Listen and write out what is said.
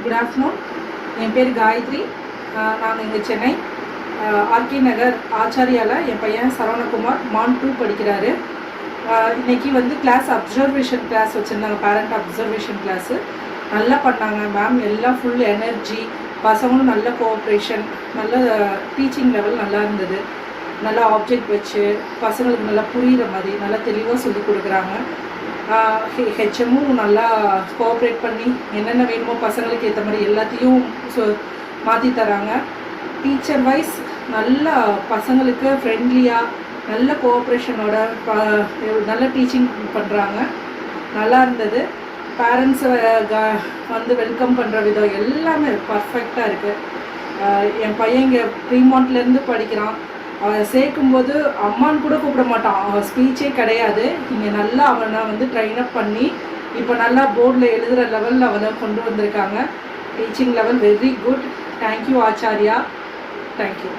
Good afternoon. என் பேர் காயத்ரி. நான் இங்கே சென்னை ஆர்கே நகர் ஆச்சாரியாவில் என் பையன் சரவணகுமார் மான் 2 படிக்கிறாரு. இன்றைக்கி வந்து கிளாஸ் அப்சர்வேஷன் கிளாஸ் வச்சுருந்தாங்க, பேரண்ட் அப்சர்வேஷன் கிளாஸு. நல்லா பண்ணாங்க மேம். எல்லாம் ஃபுல் எனர்ஜி, பசங்களும் நல்ல கோஆப்ரேஷன், நல்ல டீச்சிங் லெவல் நல்லா இருந்தது. நல்லா ஆப்ஜெக்ட் வச்சு பசங்களுக்கு நல்லா புரிகிற மாதிரி நல்லா தெளிவாக சொல்லி கொடுக்குறாங்க. ஹெச்எம்மும் நல்லா கோஆப்ரேட் பண்ணி என்னென்ன வேணுமோ பசங்களுக்கு ஏற்ற மாதிரி எல்லாத்தையும் மாற்றி தராங்க. டீச்சர் வைஸ் நல்லா பசங்களுக்கு ஃப்ரெண்ட்லியாக நல்ல கோஆப்ரேஷனோட நல்ல டீச்சிங் பண்ணுறாங்க. நல்லா இருந்தது. பேரண்ட்ஸை வந்து வெல்கம் பண்ணுற விதம் எல்லாமே பர்ஃபெக்டாக இருக்குது. என் பையன் இங்கே ப்ரீமாண்ட்லேருந்து படிக்கிறான். அவன் சேர்க்கும்போது அம்மான்னு கூட கூப்பிட மாட்டான். அவன் ஸ்பீச்சே கிடையாது. இங்கே நல்லா அவனை வந்து ட்ரெயின் அப் பண்ணி இப்போ நல்லா போர்டில் எழுதுகிற லெவலில் அவனை கொண்டு வந்திருக்காங்க. Teaching level very good. Thank you Acharya. Thank you.